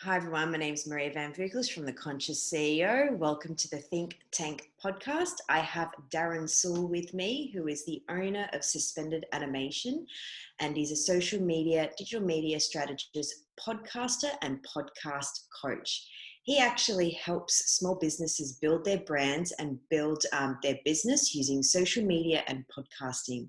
Hi, everyone. My name is Maria Van Vuklis from The Conscious CEO. Welcome to the Think Tank podcast. I have Darren Sewell with me, who is the owner of Suspended Animation, and he's a digital media strategist, podcaster, and podcast coach. He actually helps small businesses build their brands and build their business using social media and podcasting.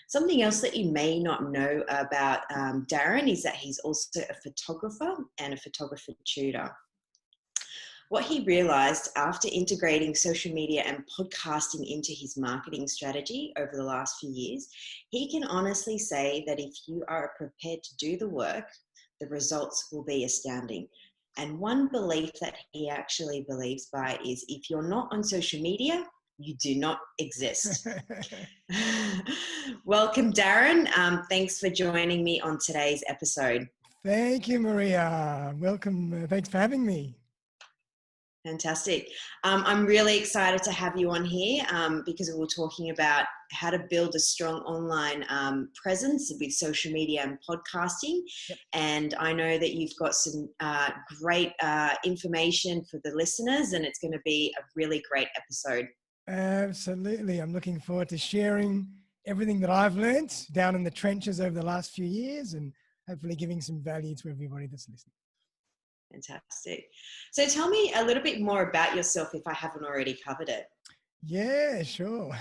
Something else that you may not know about Darren is that he's also a photographer and a photographer tutor. What he realized after integrating social media and podcasting into his marketing strategy over the last few years, he can honestly say that if you are prepared to do the work, the results will be astounding. And one belief that he actually believes by is if you're not on social media, you do not exist. Welcome, Darren. Thanks for joining me on today's episode. Thank you, Maria. Welcome. Thanks for having me. Fantastic. I'm really excited to have you on here because we're talking about how to build a strong online presence with social media and podcasting. Yep. And I know that you've got some great information for the listeners, and it's going to be a really great episode. Absolutely. I'm looking forward to sharing everything that I've learned down in the trenches over the last few years and hopefully giving some value to everybody that's listening. Fantastic. So tell me a little bit more about yourself if I haven't already covered it. Yeah, sure.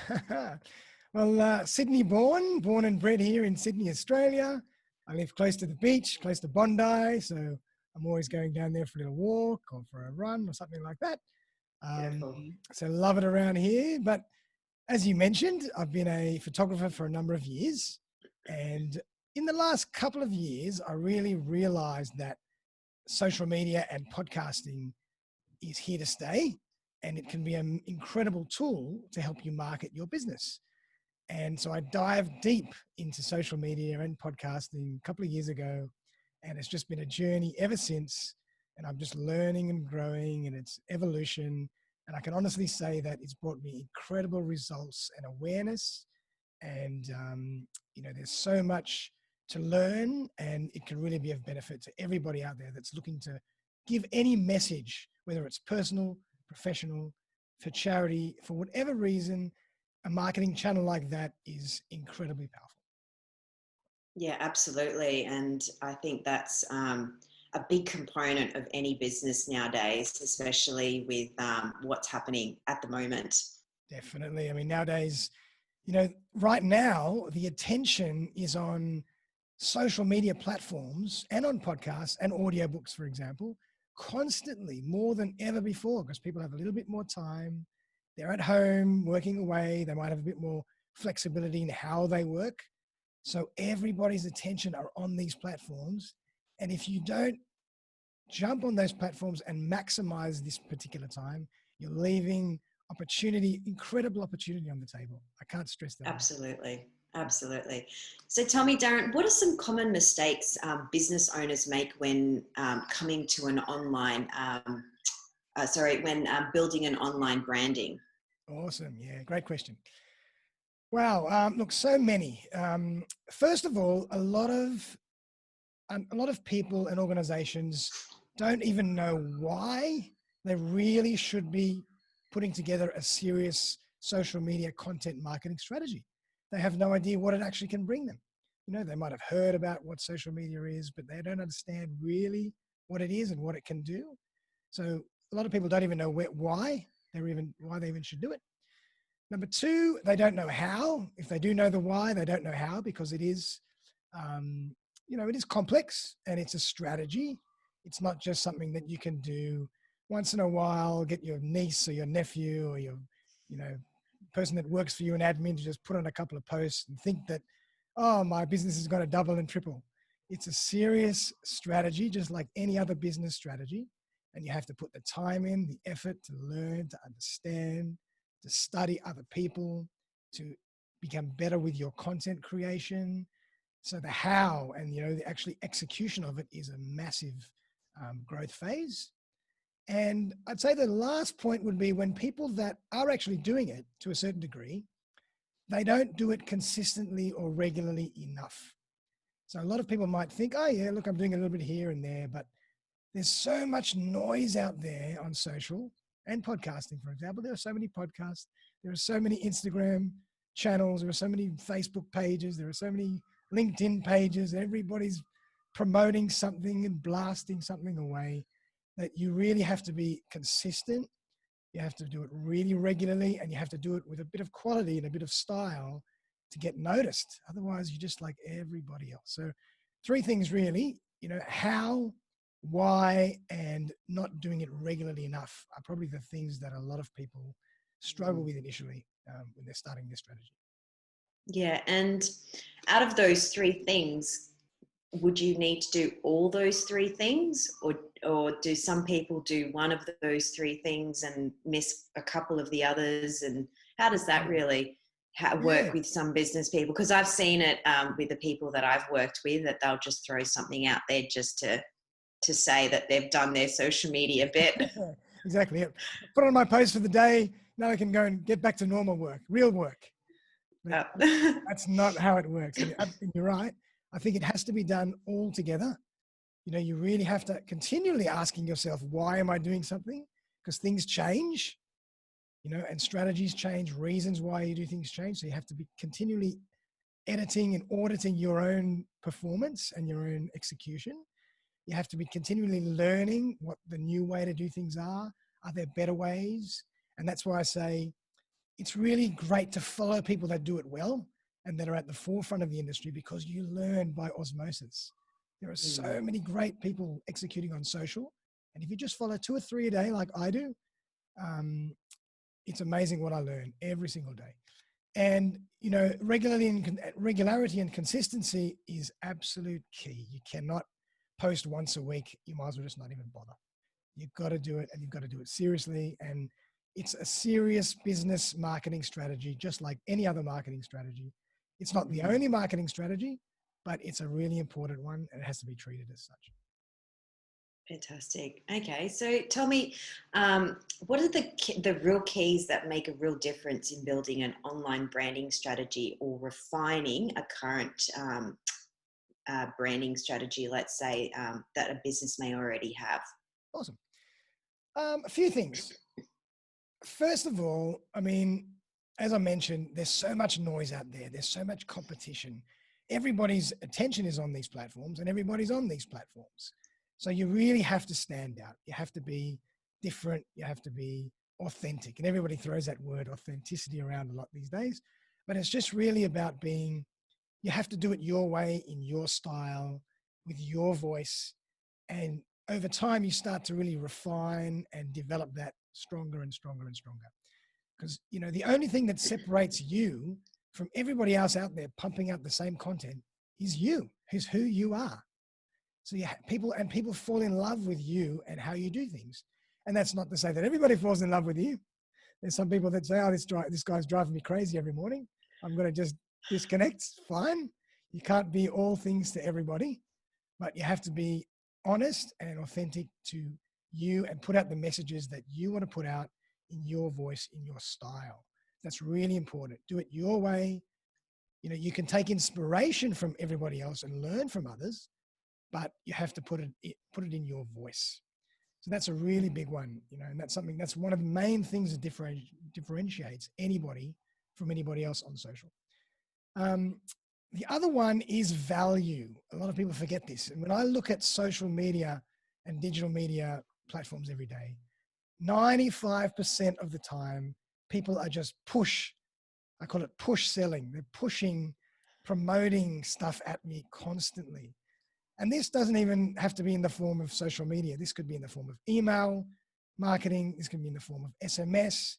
Well, Sydney born and bred here in Sydney, Australia. I live close to the beach, close to Bondi. So I'm always going down there for a little walk or for a run or something like that. So love it around here. But as you mentioned, I've been a photographer for a number of years. And in the last couple of years, I really realized that social media and podcasting is here to stay, and it can be an incredible tool to help you market your business. And so I dived deep into social media and podcasting a couple of years ago, and it's just been a journey ever since. And I'm just learning and growing, and it's evolution. And I can honestly say that it's brought me incredible results and awareness. And, there's so much to learn, and it can really be of benefit to everybody out there that's looking to give any message, whether it's personal, professional, for charity, for whatever reason. A marketing channel like that is incredibly powerful. Yeah, absolutely. And I think that's a big component of any business nowadays, especially with what's happening at the moment. Definitely. I mean, nowadays, right now, the attention is on social media platforms and on podcasts and audiobooks, for example, constantly more than ever before, because people have a little bit more time. They're at home working away. They might have a bit more flexibility in how they work. So everybody's attention are on these platforms. And if you don't jump on those platforms and maximize this particular time, you're leaving incredible opportunity on the table. I can't stress that. Absolutely. Absolutely. So tell me, Darren, what are some common mistakes business owners make when coming to an online, when building an online branding? Awesome. Yeah, great question. Wow. Look, so many. First of all, a lot of people and organizations don't even know why they really should be putting together a serious social media content marketing strategy. They have no idea what it actually can bring them. They might have heard about what social media is, but they don't understand really what it is and what it can do. So a lot of people don't even know why they even should do it. Number two, they don't know how. If they do know the why, they don't know how, because it is, it is complex and it's a strategy. It's not just something that you can do once in a while, get your niece or your nephew or your, person that works for you in admin to just put on a couple of posts and think that, oh, my business is going to double and triple. It's a serious strategy, just like any other business strategy. And you have to put the time in, the effort to learn, to understand, to study other people, to become better with your content creation. So the how and, the actually execution of it is a massive growth phase. And I'd say the last point would be when people that are actually doing it to a certain degree, they don't do it consistently or regularly enough. So a lot of people might think, oh yeah, look, I'm doing a little bit here and there, but There's so much noise out there on social and podcasting, for example. There are so many podcasts. There are so many Instagram channels. There are so many Facebook pages. There are so many LinkedIn pages. Everybody's promoting something and blasting something away, that you really have to be consistent. You have to do it really regularly, and you have to do it with a bit of quality and a bit of style to get noticed. Otherwise, you're just like everybody else. So 3 things really, how, why, and not doing it regularly enough are probably the things that a lot of people struggle with initially when they're starting their strategy. Yeah, and out of those 3 things, would you need to do all those 3 things, or do some people do one of those 3 things and miss a couple of the others? And how does that really work with some business people? Because I've seen it with the people that I've worked with, that they'll just throw something out there just to say that they've done their social media bit. Exactly. Yep. Put on my post for the day. Now I can go and get back to normal work, real work. But that's not how it works. And you're right. I think it has to be done all together. You really have to continually asking yourself, why am I doing something? Because things change, and strategies change, reasons why you do things change. So you have to be continually editing and auditing your own performance and your own execution. You have to be continually learning what the new way to do things are. Are there better ways? And that's why I say it's really great to follow people that do it well and that are at the forefront of the industry, because you learn by osmosis. There are so many great people executing on social. And if you just follow 2 or 3 a day, like I do, it's amazing what I learn every single day. And, regularity and consistency is absolute key. You cannot post once a week. You might as well just not even bother. You've got to do it, and you've got to do it seriously. And it's a serious business marketing strategy, just like any other marketing strategy. It's not the only marketing strategy, but it's a really important one, and it has to be treated as such. Fantastic. Okay, so tell me, what are the real keys that make a real difference in building an online branding strategy or refining a current branding strategy, let's say, that a business may already have? Awesome. A few things. First of all, as I mentioned, there's so much noise out there. There's so much competition. Everybody's attention is on these platforms, and everybody's on these platforms. So you really have to stand out. You have to be different. You have to be authentic. And everybody throws that word authenticity around a lot these days. But it's just really about you have to do it your way, in your style, with your voice. And over time, you start to really refine and develop that stronger and stronger and stronger. Because, the only thing that separates you from everybody else out there pumping out the same content is who you are. So people fall in love with you and how you do things. And that's not to say that everybody falls in love with you. There's some people that say, oh, this guy's driving me crazy every morning. I'm going to just disconnect. Fine. You can't be all things to everybody, but you have to be honest and authentic to you and put out the messages that you want to put out in your voice, in your style. That's really important. Do it your way. You can take inspiration from everybody else and learn from others, but you have to put it in your voice. So that's a really big one, and that's one of the main things that differentiates anybody from anybody else on social. The other one is value. A lot of people forget this. And when I look at social media and digital media platforms every day, 95% of the time, people are just I call it push selling. They're promoting stuff at me constantly. And this doesn't even have to be in the form of social media. This could be in the form of email marketing. This could be in the form of SMS.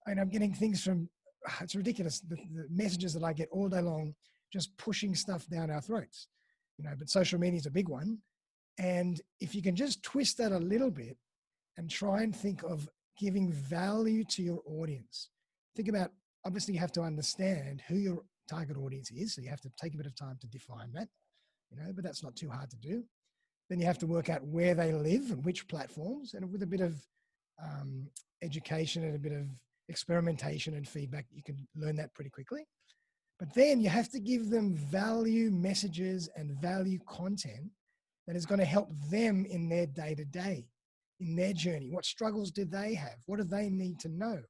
And I'm getting things it's ridiculous, the messages that I get all day long, just pushing stuff down our throats. But social media is a big one. And if you can just twist that a little bit and try and think of giving value to your audience, think about, obviously you have to understand who your target audience is. So you have to take a bit of time to define that. But that's not too hard to do. Then you have to work out where they live and which platforms, and with a bit of education and a bit of experimentation and feedback, you can learn that pretty quickly. But then you have to give them value messages and value content that is going to help them in their day-to-day, in their journey. What struggles do they have? What do they need to know?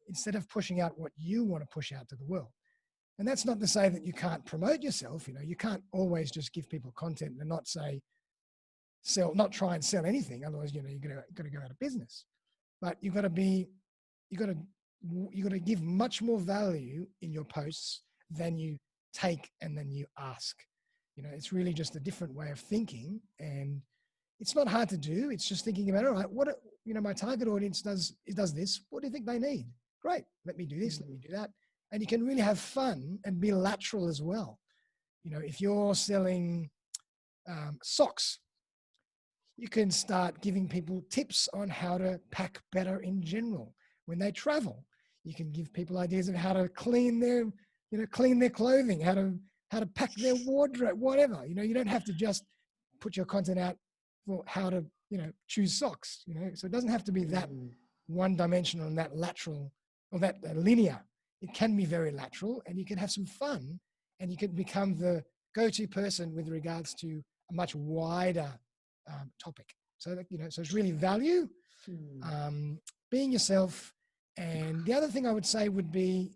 Instead of pushing out what you want to push out to the world. And that's not to say that you can't promote yourself. You can't always just give people content and not not try and sell anything. Otherwise, you're got to go out of business. But you got to give much more value in your posts than you take and then you ask. It's really just a different way of thinking, and it's not hard to do. It's just thinking about, all right, what, my target audience does this. What do you think they need? Great. Let me do this. Let me do that. And you can really have fun and be lateral as well. If you're selling socks, you can start giving people tips on how to pack better in general when they travel. You can give people ideas of how to clean their clothing, how to pack their wardrobe, whatever. You don't have to just put your content out for how to, choose socks, So it doesn't have to be that one-dimensional and that lateral or that linear. It can be very lateral, and you can have some fun, and you can become the go-to person with regards to a much wider topic. So that, so it's really value, being yourself. And the other thing I would say would be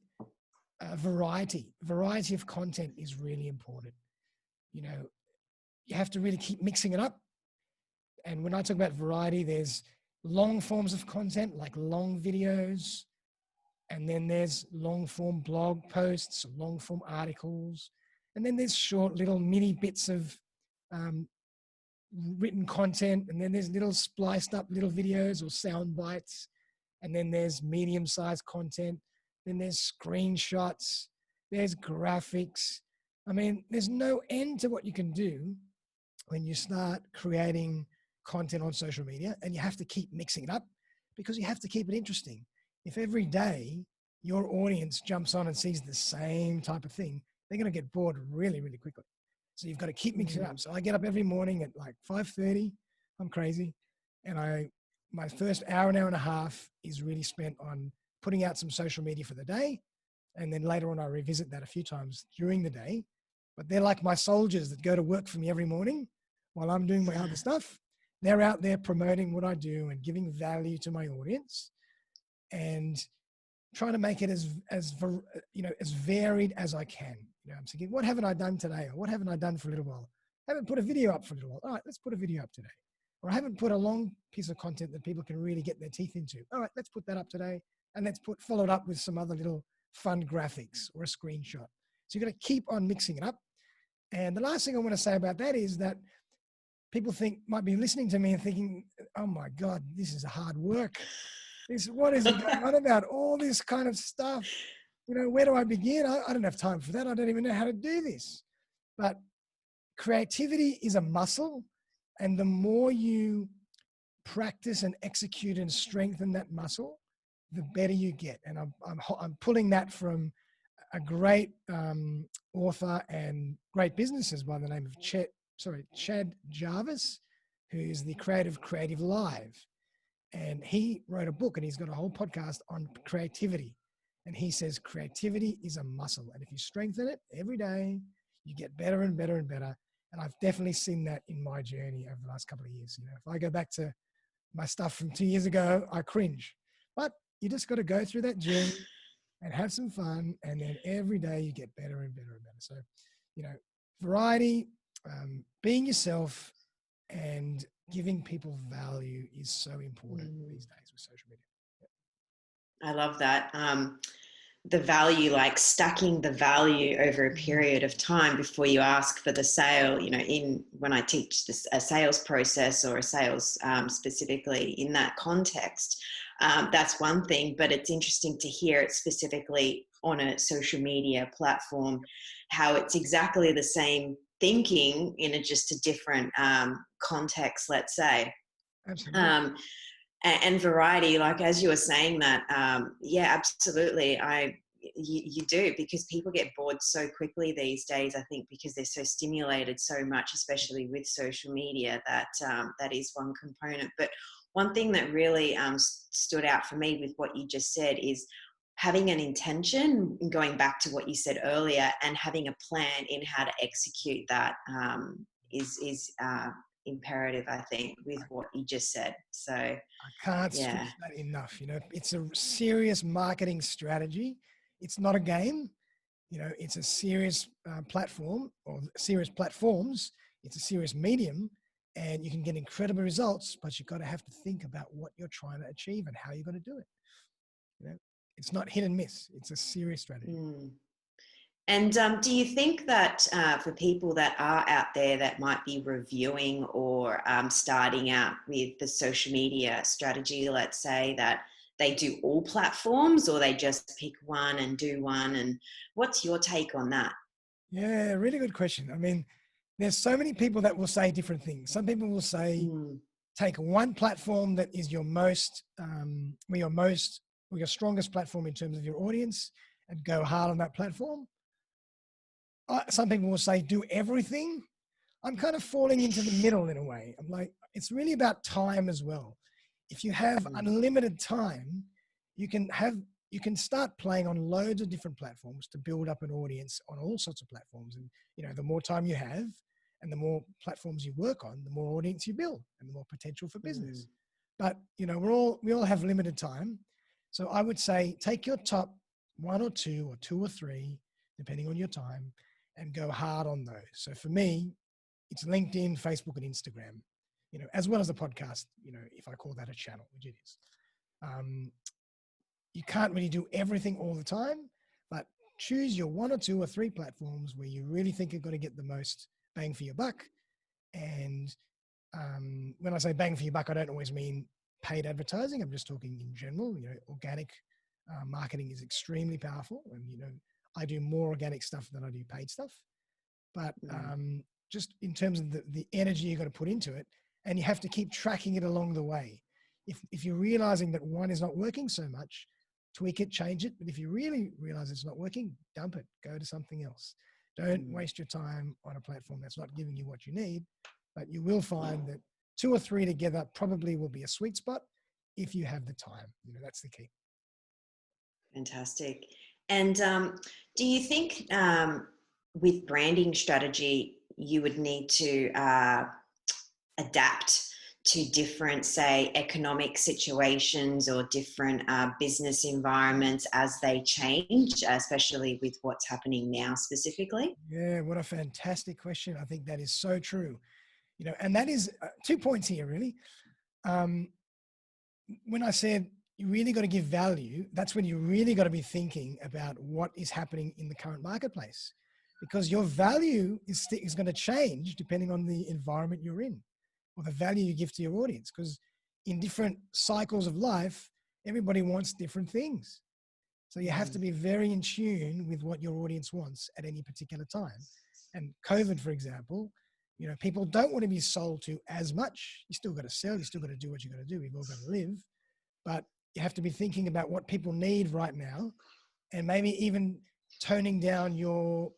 variety. Variety of content is really important. You have to really keep mixing it up. And when I talk about variety, there's long forms of content like long videos, and then there's long form blog posts, long form articles, and then there's short little mini bits of written content, and then there's little spliced up little videos or sound bites, and then there's medium-sized content, then there's screenshots, there's graphics. I mean, there's no end to what you can do when you start creating content on social media, and you have to keep mixing it up because you have to keep it interesting. If every day your audience jumps on and sees the same type of thing, they're going to get bored really, really quickly. So you've got to keep mixing it up. So I get up every morning at like 5:30. I'm crazy. And my first hour and a half is really spent on putting out some social media for the day. And then later on, I revisit that a few times during the day. But they're like my soldiers that go to work for me every morning while I'm doing my other stuff. They're out there promoting what I do and giving value to my audience and trying to make it as varied as I can. I'm thinking, what haven't I done today? Or what haven't I done for a little while? I haven't put a video up for a little while. All right, let's put a video up today. Or I haven't put a long piece of content that people can really get their teeth into. All right, let's put that up today. And let's follow it up with some other little fun graphics or a screenshot. So you've got to keep on mixing it up. And the last thing I want to say about that is that people might be listening to me and thinking, oh my God, this is hard work. What is he going on about? All this kind of stuff. Where do I begin? I don't have time for that. I don't even know how to do this. But creativity is a muscle. And the more you practice and execute and strengthen that muscle, the better you get. And I'm pulling that from a great author and great businesses by the name of Chad Jarvis, who is the creator of Creative Live. And he wrote a book, and he's got a whole podcast on creativity. And he says creativity is a muscle. And if you strengthen it every day, you get better and better and better. And I've definitely seen that in my journey over the last couple of years. If I go back to my stuff from 2 years ago, I cringe. But you just got to go through that journey and have some fun. And then every day you get better and better and better. So, variety, being yourself, and giving people value is so important these days with social media. I love that. The value, like stacking the value over a period of time before you ask for the sale, when I teach a sales process or a sales specifically in that context, that's one thing, but it's interesting to hear it specifically on a social media platform, how it's exactly the same thinking in just a different context, let's say. Absolutely. And variety, like as you were saying that, yeah, absolutely. You do, because people get bored so quickly these days, I think, because they're so stimulated so much, especially with social media, that that is one component. But one thing that really stood out for me with what you just said is having an intention, going back to what you said earlier, and having a plan in how to execute that is imperative, I think, with what you just said. So, I can't yeah. stress that enough. It's a serious marketing strategy. It's not a game. It's a serious platform or serious platforms. It's a serious medium, and you can get incredible results, but you've got to have to think about what you're trying to achieve and how you're going to do it. It's not hit and miss. It's a serious strategy. Mm. And do you think that for people that are out there that might be reviewing or starting out with the social media strategy, let's say, that they do all platforms or they just pick one and do one? And what's your take on that? Yeah, really good question. I mean, there's so many people that will say different things. Some people will say, Mm. take one platform that is your most, or your strongest platform in terms of your audience and go hard on that platform. Some people will say, do everything. I'm kind of falling into the middle in a way. I'm like, it's really about time as well. If you have unlimited time, you can start playing on loads of different platforms to build up an audience on all sorts of platforms. And, the more time you have and the more platforms you work on, the more audience you build and the more potential for business. But, we all have limited time. So I would say take your top one or two or three, depending on your time, and go hard on those. So for me, it's LinkedIn, Facebook, and Instagram, as well as the podcast, if I call that a channel, which it is. You can't really do everything all the time, but choose your one or two or three platforms where you really think you're going to get the most bang for your buck. And when I say bang for your buck, I don't always mean paid advertising. I'm just talking in general. Organic marketing is extremely powerful. And, I do more organic stuff than I do paid stuff. But just in terms of the energy you've got to put into it, and you have to keep tracking it along the way. If you're realizing that one is not working so much, tweak it, change it. But if you really realize it's not working, dump it, go to something else. Don't waste your time on a platform that's not giving you what you need. But you will find that two or three together probably will be a sweet spot if you have the time. That's the key. Fantastic. And do you think with branding strategy, you would need to adapt to different, say, economic situations or different business environments as they change, especially with what's happening now specifically? Yeah, what a fantastic question. I think that is so true. And that is 2 points here, really. When I said you really got to give value, that's when you really got to be thinking about what is happening in the current marketplace, because your value is going to change depending on the environment you're in or the value you give to your audience. Because in different cycles of life, everybody wants different things. So you have to be very in tune with what your audience wants at any particular time. And COVID, for example, people don't want to be sold to as much. You still got to sell. You still got to do what you got to do. We've all got to live. But you have to be thinking about what people need right now, and maybe even toning down your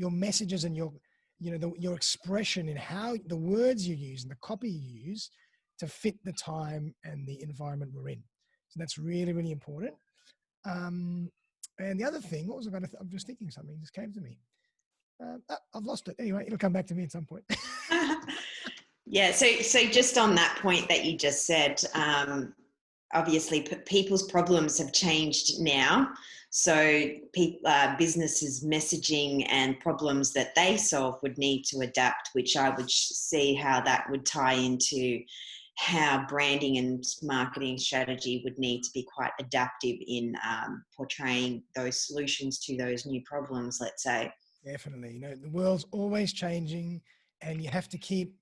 messages and your expression and how the words you use and the copy you use to fit the time and the environment we're in. So that's really, really important. And the other thing, what was I going to? I'm just thinking something just came to me. I've lost it. Anyway, it'll come back to me at some point. Yeah. So just on that point that you just said, obviously people's problems have changed now. So businesses' messaging and problems that they solve would need to adapt, which I would see how that would tie into how branding and marketing strategy would need to be quite adaptive in portraying those solutions to those new problems, let's say. Definitely. The world's always changing, and you have to keep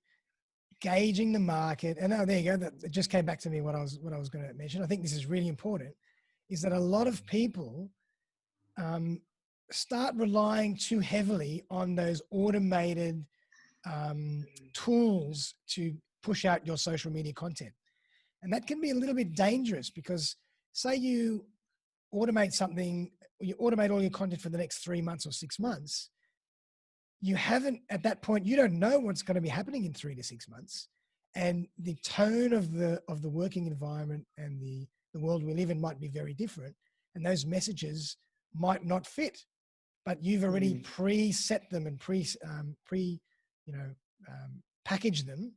gauging the market. And there you go. It just came back to me what I was going to mention. I think this is really important, is that a lot of people start relying too heavily on those automated tools to push out your social media content. And that can be a little bit dangerous, because say you automate something, you automate all your content for the next 3 months or 6 months. You haven't, at that point, you don't know what's going to be happening in 3 to 6 months. And the tone of the working environment and the world we live in might be very different. And those messages might not fit, but you've already pre-set them and package them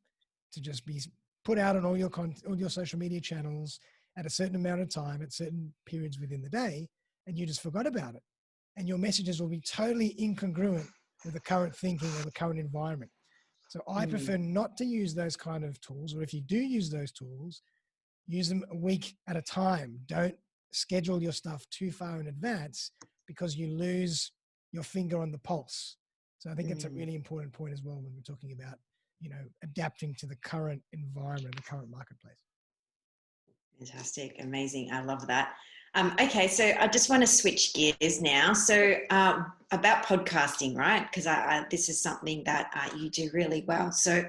to just be put out on all your social media channels at a certain amount of time at certain periods within the day, and you just forgot about it. And your messages will be totally incongruent with the current thinking or the current environment. So I prefer not to use those kind of tools, or if you do use those tools, use them a week at a time. Don't schedule your stuff too far in advance, because you lose your finger on the pulse. So I think that's a really important point as well when we're talking about, adapting to the current environment, the current marketplace. Fantastic. Amazing. I love that. Okay, so I just want to switch gears now. So about podcasting, right? Because this is something that you do really well. So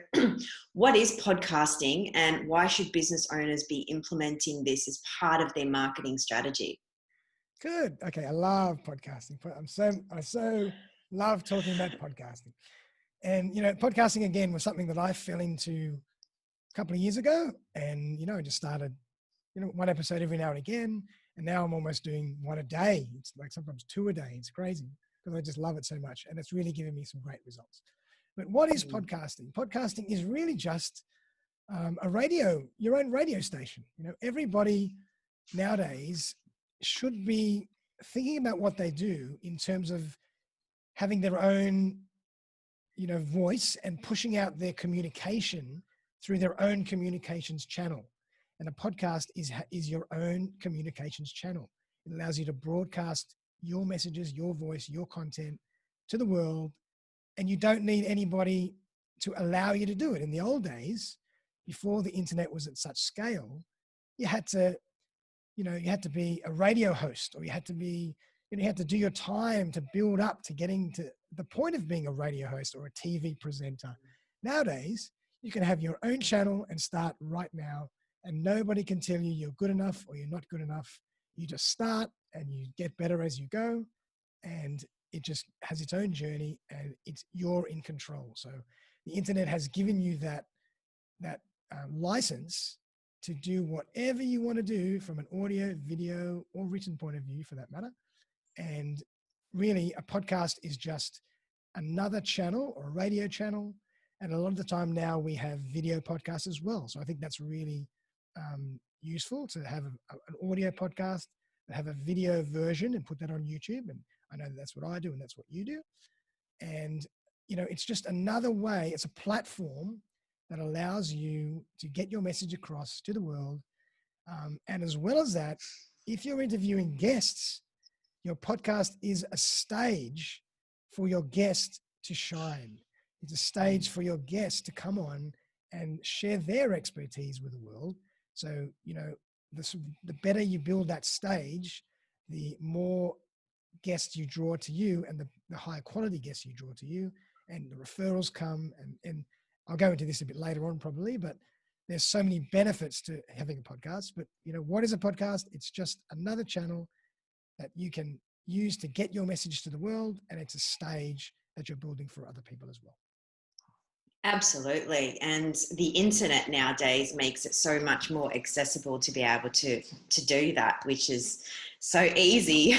what is podcasting, and why should business owners be implementing this as part of their marketing strategy? Good. Okay, I love podcasting. I so love talking about podcasting. And, podcasting, again, was something that I fell into a couple of years ago. And, I just started, one episode every now and again. And now I'm almost doing one a day. It's like sometimes two a day. It's crazy because I just love it so much. And it's really given me some great results. But what is podcasting? Podcasting is really just your own radio station. Everybody nowadays should be thinking about what they do in terms of having their own voice and pushing out their communication through their own communications channel. And a podcast is your own communications channel. It allows you to broadcast your messages, your voice, your content to the world, and you don't need anybody to allow you to do it. In the old days, before the internet was at such scale, you had to be a radio host, or you had to do your time to build up to getting to the point of being a radio host or a TV presenter. Nowadays, you can have your own channel and start right now, and nobody can tell you you're good enough or you're not good enough. You just start and you get better as you go, and it just has its own journey, and you're in control. So the internet has given you that license to do whatever you want to do from an audio, video, or written point of view, for that matter. And really, a podcast is just another channel or a radio channel. And a lot of the time now we have video podcasts as well. So I think that's really useful to have an audio podcast, but have a video version and put that on YouTube. And I know that's what I do, and that's what you do. And, it's just another way. It's a platform that allows you to get your message across to the world. And as well as that, if you're interviewing guests, your podcast is a stage for your guest to shine. It's a stage for your guest to come on and share their expertise with the world. So, the better you build that stage, the more guests you draw to you, and the higher quality guests you draw to you, and the referrals come. And I'll go into this a bit later on probably, but there's so many benefits to having a podcast. But, what is a podcast? It's just another channel that you can use to get your message to the world, and it's a stage that you're building for other people as well. Absolutely. And the internet nowadays makes it so much more accessible to be able to do that, which is so easy,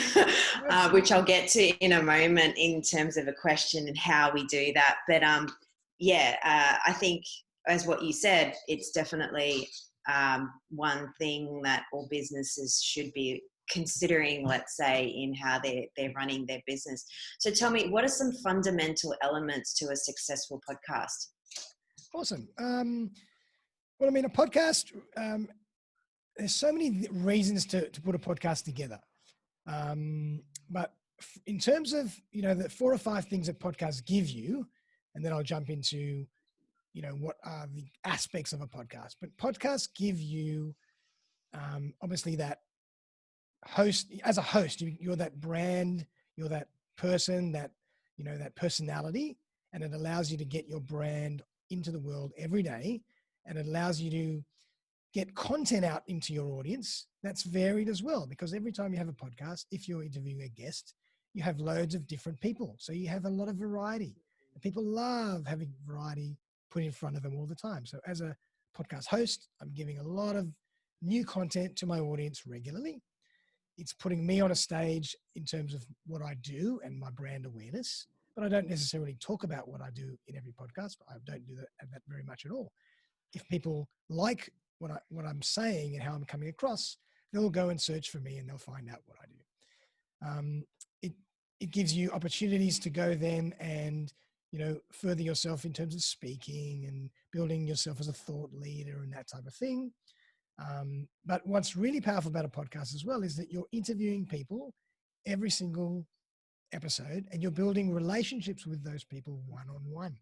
which I'll get to in a moment in terms of a question and how we do that. But I think, as what you said, it's definitely one thing that all businesses should be considering, let's say, in how they're running their business. So tell me, what are some fundamental elements to a successful podcast? Awesome. Well, a podcast, there's so many reasons to put a podcast together. But in terms of, the 4 or 5 things that podcasts give you, and then I'll jump into, what are the aspects of a podcast. But podcasts give you, obviously, that host. As a host, you're that brand, you're that person, that personality, and it allows you to get your brand into the world every day, and it allows you to get content out into your audience that's varied as well, because every time you have a podcast, if you're interviewing a guest, you have loads of different people, so you have a lot of variety, and people love having variety put in front of them all the time. So as a podcast host, I'm giving a lot of new content to my audience regularly. It's putting me on a stage in terms of what I do and my brand awareness. but I don't necessarily talk about what I do in every podcast. I don't do that very much at all. If people like what I'm saying and how I'm coming across, they'll go and search for me and they'll find out what I do. It gives you opportunities to go then and, further yourself in terms of speaking and building yourself as a thought leader and that type of thing. But what's really powerful about a podcast as well is that you're interviewing people every single episode and you're building relationships with those people one-on-one.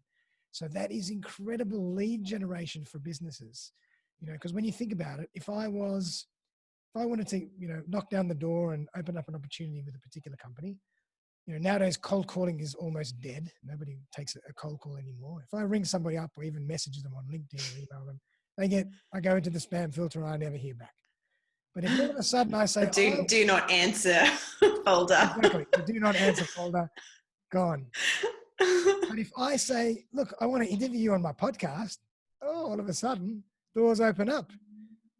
So that is incredible lead generation for businesses, because when you think about it, if I wanted to, knock down the door and open up an opportunity with a particular company, nowadays cold calling is almost dead. Nobody takes a cold call anymore. If I ring somebody up or even message them on LinkedIn or email them, I go into the spam filter and I never hear back. But if all of a sudden I say, do not answer folder. Exactly. The do not answer folder, gone. But if I say, look, I want to interview you on my podcast, all of a sudden doors open up.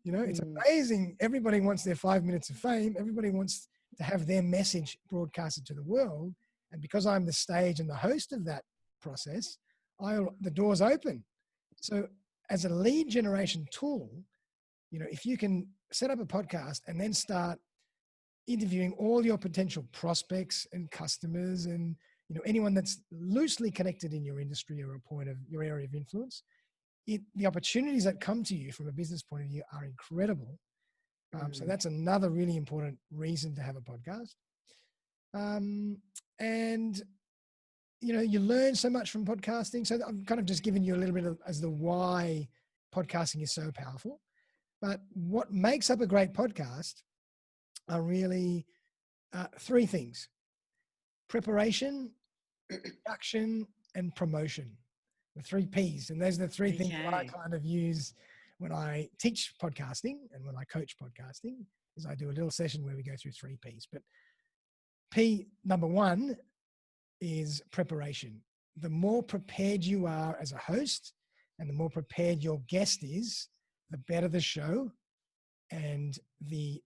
It's amazing. Everybody wants their 5 minutes of fame. Everybody wants to have their message broadcasted to the world. And because I'm the stage and the host of that process, the doors open. So as a lead generation tool, if you can set up a podcast and then start interviewing all your potential prospects and customers and, anyone that's loosely connected in your industry or a point of your area of influence, the opportunities that come to you from a business point of view are incredible. So that's another really important reason to have a podcast. And, you learn so much from podcasting. So I'm kind of just giving you a little bit as the why podcasting is so powerful. But what makes up a great podcast are really three things: preparation, production, and promotion. The 3 Ps. And those are the three things that I kind of use when I teach podcasting and when I coach podcasting, is I do a little session where we go through 3 Ps. But P number 1 is preparation. The more prepared you are as a host and the more prepared your guest is, the better the show and the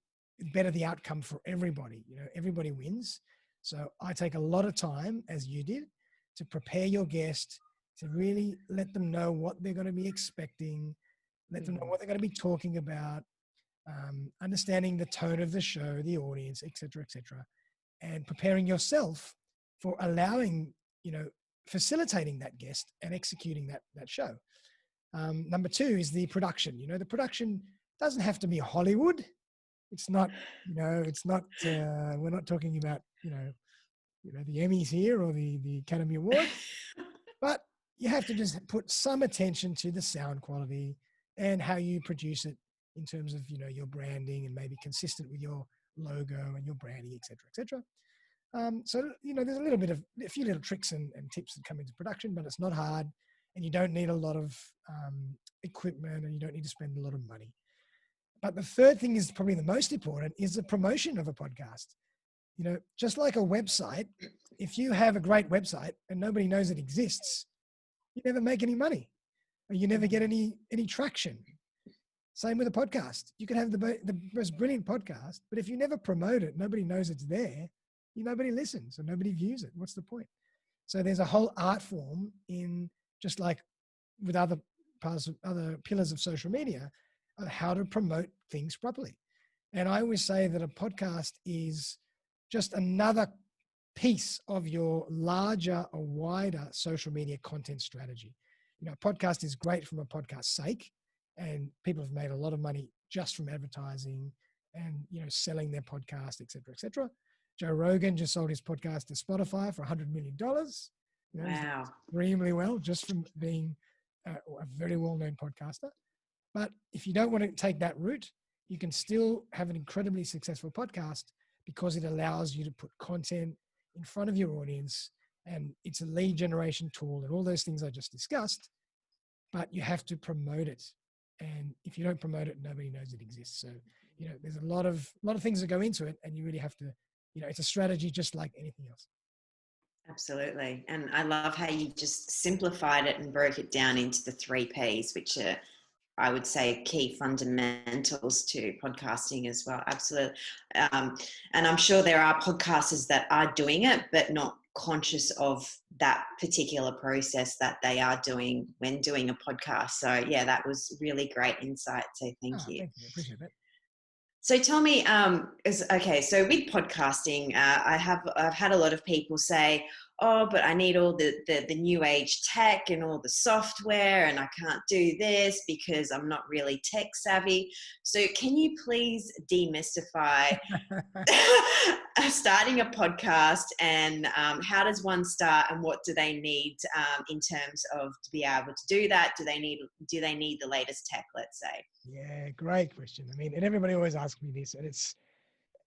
better the outcome for everybody. Everybody wins. So I take a lot of time, as you did, to prepare your guest, to really let them know what they're going to be expecting, let them know what they're going to be talking about, understanding the tone of the show, the audience, et cetera, and preparing yourself for allowing, facilitating that guest and executing that show. Number 2 is the production. The production doesn't have to be Hollywood. It's not, we're not talking about, the Emmys here or the Academy Awards, but you have to just put some attention to the sound quality and how you produce it in terms of, your branding and maybe consistent with your logo and your branding, et cetera. So, there's a few little tricks and tips that come into production, but it's not hard and you don't need a lot of equipment and you don't need to spend a lot of money. But the third thing is probably the most important, is the promotion of a podcast. Just like a website, if you have a great website and nobody knows it exists, you never make any money or you never get any traction. Same with a podcast. You can have the most brilliant podcast, but if you never promote it, nobody knows it's there, nobody listens or nobody views it. What's the point? So there's a whole art form in, just like with other pillars of social media, of how to promote things properly. And I always say that a podcast is just another piece of your larger or wider social media content strategy. A podcast is great from a podcast's sake, and people have made a lot of money just from advertising and, selling their podcast, et cetera. Joe Rogan just sold his podcast to Spotify for $100 million. Wow. Extremely well, just from being a very well-known podcaster. But if you don't want to take that route, you can still have an incredibly successful podcast because it allows you to put content in front of your audience, and it's a lead generation tool and all those things I just discussed, but you have to promote it. And if you don't promote it, nobody knows it exists. So, there's a lot of things that go into it, and you really have to, it's a strategy just like anything else. Absolutely. And I love how you just simplified it and broke it down into the 3 Ps, which are I would say, key fundamentals to podcasting as well. Absolutely. And I'm sure there are podcasters that are doing it, but not conscious of that particular process that they are doing when doing a podcast. So yeah, that was really great insight. So thank you. Thank you. I appreciate that. So tell me, so with podcasting, I've had a lot of people say, oh, but I need all the new age tech and all the software, and I can't do this because I'm not really tech savvy. So can you please demystify starting a podcast, and how does one start, and what do they need in terms of to be able to do that? Do they need the latest tech, let's say? Yeah, great question. I mean, and everybody always asks me this, and it's,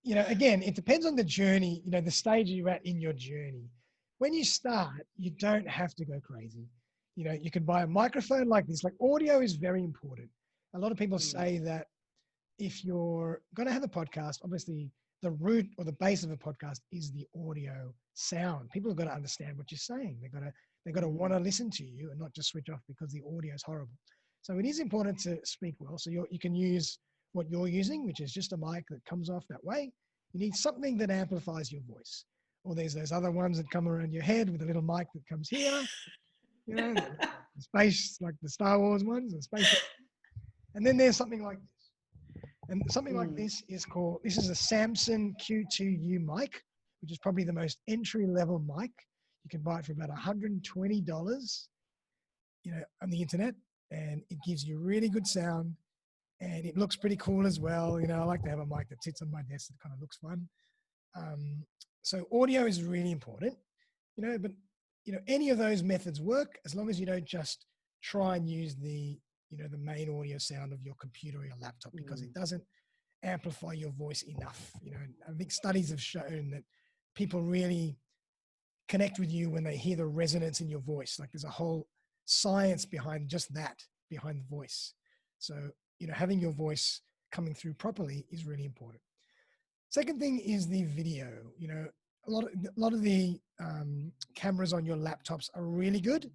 again, it depends on the journey, the stage you're at in your journey. When you start, you don't have to go crazy. You can buy a microphone like this. Like, audio is very important. A lot of people say that if you're going to have a podcast, obviously the root or the base of a podcast is the audio sound. People have got to understand what you're saying. They've got to want to listen to you and not just switch off because the audio is horrible. So it is important to speak well. So you can use what you're using, which is just a mic that comes off that way. You need something that amplifies your voice. Or there's those other ones that come around your head with a little mic that comes here. The space, like the Star Wars ones, the space. And then there's something like this. And something like this is a Samson Q2U mic, which is probably the most entry-level mic. You can buy it for about $120, on the internet. And it gives you really good sound, and it looks pretty cool as well. I like to have a mic that sits on my desk that kind of looks fun. So audio is really important, but any of those methods work as long as you don't just try and use the main audio sound of your computer or your laptop, because it doesn't amplify your voice enough. I think studies have shown that people really connect with you when they hear the resonance in your voice. Like, there's a whole science behind just that, behind the voice. So, having your voice coming through properly is really important. Second thing is the video. A lot of the cameras on your laptops are really good,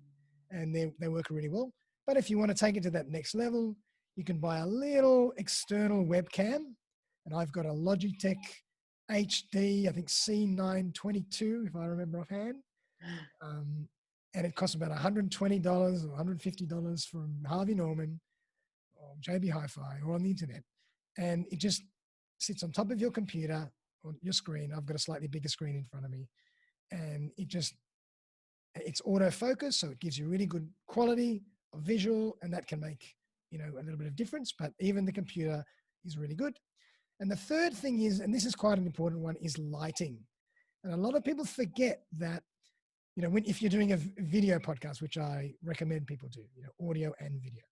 and they work really well. But if you want to take it to that next level, you can buy a little external webcam. And I've got a Logitech HD, I think C922, if I remember offhand. And it costs about $120 or $150 from Harvey Norman or JB Hi-Fi or on the internet. And it just sits on top of your computer or your screen. I've got a slightly bigger screen in front of me. And it's autofocus, so it gives you really good quality of visual, and that can make, a little bit of difference, but even the computer is really good. And the third thing is, and this is quite an important one, is lighting. And a lot of people forget that, if you're doing a video podcast, which I recommend people do, audio and video.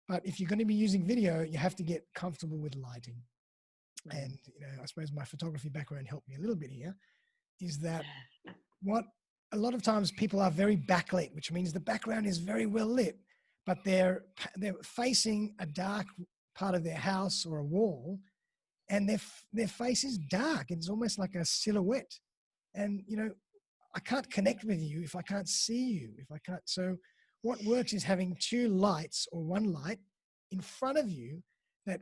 But if you're going to be using video, you have to get comfortable with lighting. And, I suppose my photography background helped me a little bit here, is that what a lot of times people are very backlit, which means the background is very well lit, but they're facing a dark part of their house or a wall, and their face is dark. It's almost like a silhouette. And, I can't connect with you if I can't see you, so what works is having two lights or one light in front of you that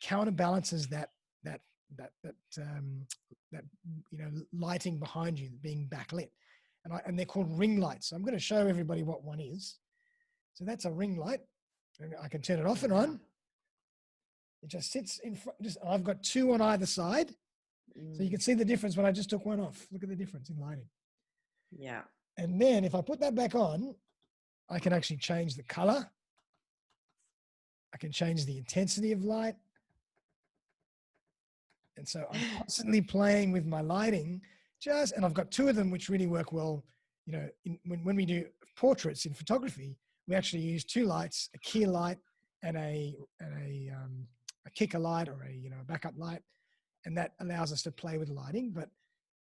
counterbalances that lighting behind you being backlit. And they're called ring lights. So I'm going to show everybody what one is. So that's a ring light. I can turn it off and on. It just sits in front. I've got two on either side. So you can see the difference when I just took one off. Look at the difference in lighting. Yeah. And then if I put that back on, I can actually change the color. I can change the intensity of light. And so I'm constantly playing with my lighting, and I've got two of them which really work well. When we do portraits in photography, we actually use two lights, a key light and a kicker light or a backup light. And that allows us to play with lighting, but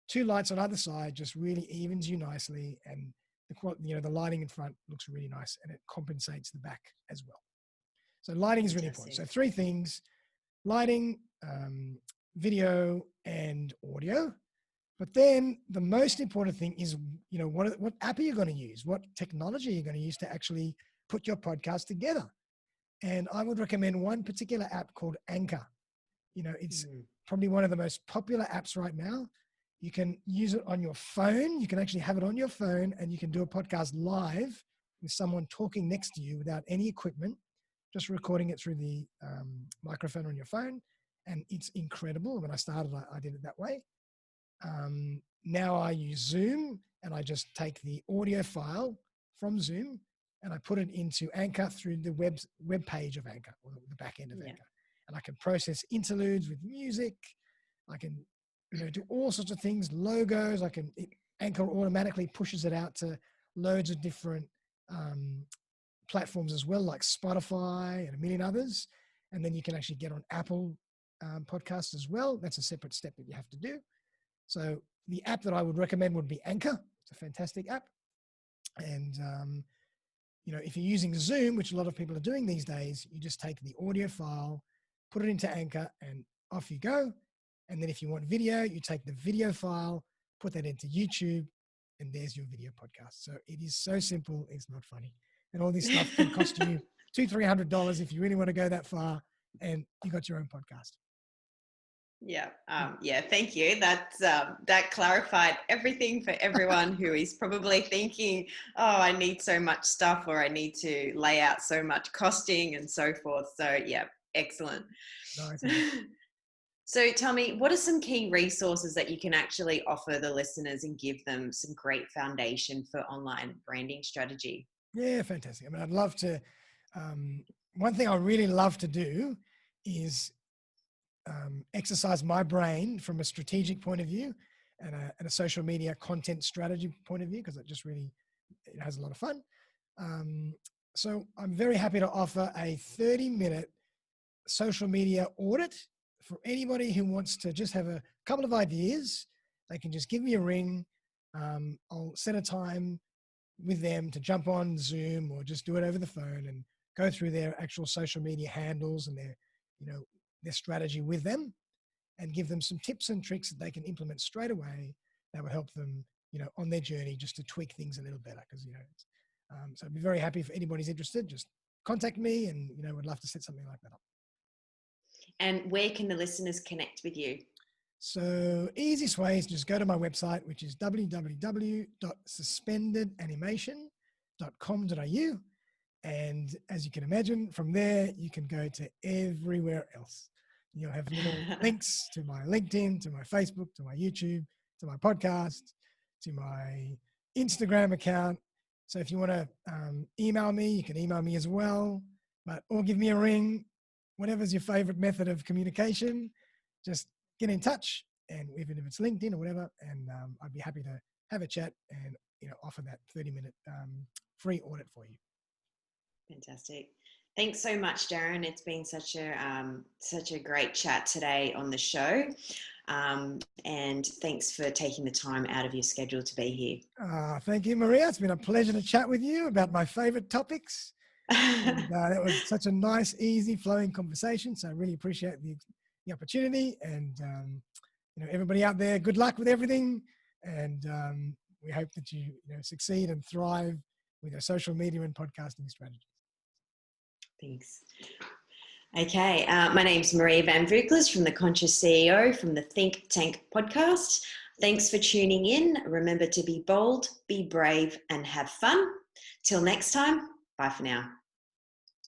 two lights on either side just really evens you nicely, and the lighting in front looks really nice, and it compensates the back as well. So lighting is really important. So three things: lighting, video, and audio. But then the most important thing is, what app are you going to use? What technology are you going to use to actually put your podcast together? And I would recommend one particular app called Anchor. You know, it's Mm. probably one of the most popular apps right now. You can use it on your phone. You can actually have it on your phone and you can do a podcast live with someone talking next to you without any equipment, just recording it through the microphone on your phone. And it's incredible. When I started, I did it that way. Now I use Zoom and I just take the audio file from Zoom and I put it into Anchor through the web page of Anchor, or the back end of Yeah. Anchor. And I can process interludes with music. I can, do all sorts of things, logos. Anchor automatically pushes it out to loads of different platforms as well, like Spotify and a million others. And then you can actually get on Apple podcasts as well. That's a separate step that you have to do. So the app that I would recommend would be Anchor. It's a fantastic app. And, if you're using Zoom, which a lot of people are doing these days, you just take the audio file, put it into Anchor, and off you go. And then if you want video, you take the video file, put that into YouTube, and there's your video podcast. So it is so simple. It's not funny. And all this stuff can cost you $200-300 if you really want to go that far, and you got your own podcast. Yeah. Thank you. That clarified everything for everyone who is probably thinking, oh, I need so much stuff, or I need to lay out so much costing and so forth. So yeah, excellent. Nice. So tell me, what are some key resources that you can actually offer the listeners and give them some great foundation for online branding strategy? Yeah, fantastic. I mean, I'd love to. One thing I really love to do is exercise my brain from a strategic point of view and a social media content strategy point of view, because it has a lot of fun. So I'm very happy to offer a 30-minute social media audit for anybody who wants to just have a couple of ideas. They can just give me a ring. I'll set a time with them to jump on Zoom or just do it over the phone and go through their actual social media handles and their strategy with them, and give them some tips and tricks that they can implement straight away that would help them, on their journey, just to tweak things a little better. Because, so I'd be very happy if anybody's interested, just contact me, and, would love to set something like that up. And where can the listeners connect with you? So easiest way is just go to my website, which is www.suspendedanimation.com.au. And as you can imagine, from there, you can go to everywhere else. You'll have little links to my LinkedIn, to my Facebook, to my YouTube, to my podcast, to my Instagram account. So if you want to email me, you can email me as well, or give me a ring, whatever's your favorite method of communication. Just get in touch, and even if it's LinkedIn or whatever, and I'd be happy to have a chat and offer that 30-minute free audit for you. Fantastic. Thanks so much, Darren. It's been such a great chat today on the show. And thanks for taking the time out of your schedule to be here. Thank you, Maria. It's been a pleasure to chat with you about my favorite topics. And, that was such a nice, easy, flowing conversation. So I really appreciate the opportunity. And, everybody out there, good luck with everything. And we hope that you succeed and thrive with your social media and podcasting strategies. Thanks. Okay, my name's Maria Van Vuklis from The Conscious CEO from the Think Tank podcast. Thanks for tuning in. Remember to be bold, be brave, and have fun. Till next time, bye for now.